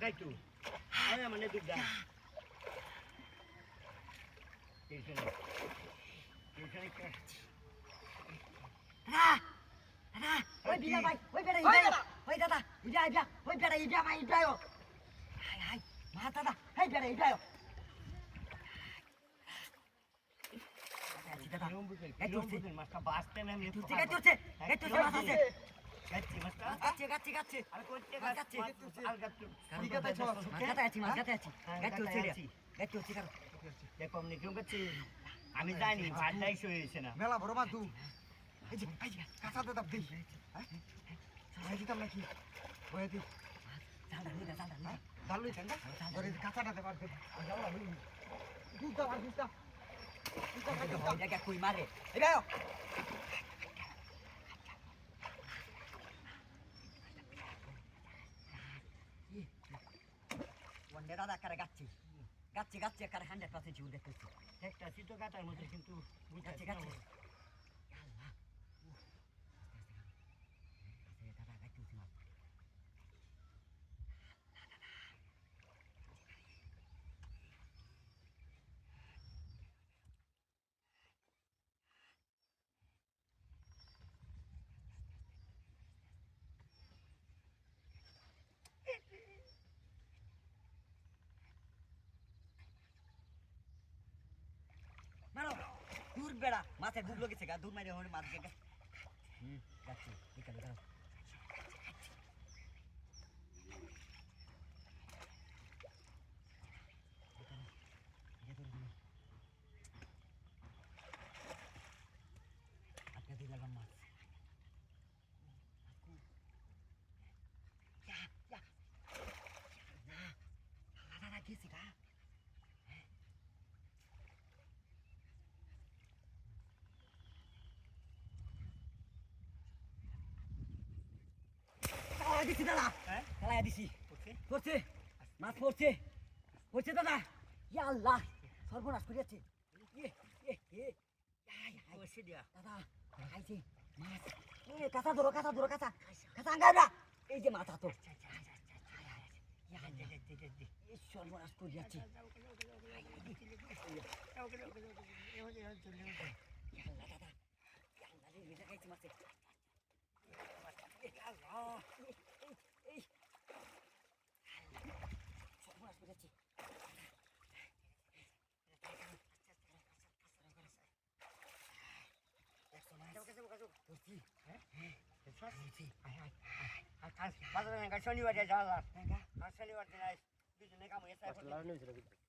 খাইতো আরে মানে দুধা টেনশন না না ওই বিনা ভাই ওই বেটা ওই দাদা ইডা ওই বেটা ইডা ভাই ইডাও হাই হাই মা দাদা এই বেটা ইডাও দাদা মাছটা বাঁচতে না আমি তুই গাচ্ছে মাছ আছে গাচ্ছি মাছটা গাচ্ছে আর করতে গাচ্ছে আর গাচ্ছি ঠিক আছে চল গাতে আছি গাচ্ছে কারো দেখো আপনি কেউ গাচ্ছি আমি জানি ভাতটাই হয়েছে না মেলা বড় মাছ এই যে কাঁচা দাদা দেই হ্যাঁ সবাই দিতাম নাকি বয়ে দি ডালুই কেন ধরে কাঁচাটা দেবার দে দুধটা জায়গা কই মারে এবার ওয়ান্ডে দাদা কারে গাচ্ছে কারে 100% ঝুল দেখতেছি একটা ছিল কাটার মধ্যে কিন্তু গাচ্ছে দাদা গাইতেছি মাছ মারো দূর বেড়া মাছে ডুব লগেছে গা দূর মাইরে হরে মাছ গেছে গাচ্ছে বিকালে দাও মাছ দাদা গেছি গা দিছি দাদা খেলায় দিছি পড়ছে মাছ পড়ছে দাদা ইয়া আল্লাহ সর্বনাশ করিয়াছে দাদা খাইছে মাছ কাঁচা ধরো কাঁচা আঙ্গাইরা এই যে মাথা তো সর্বনাশ করিয়াছে খাইছে মাছে সর্বনাশ করিয়াছে শনিবার শনিবার দিন দুজনে কাম হয়েছে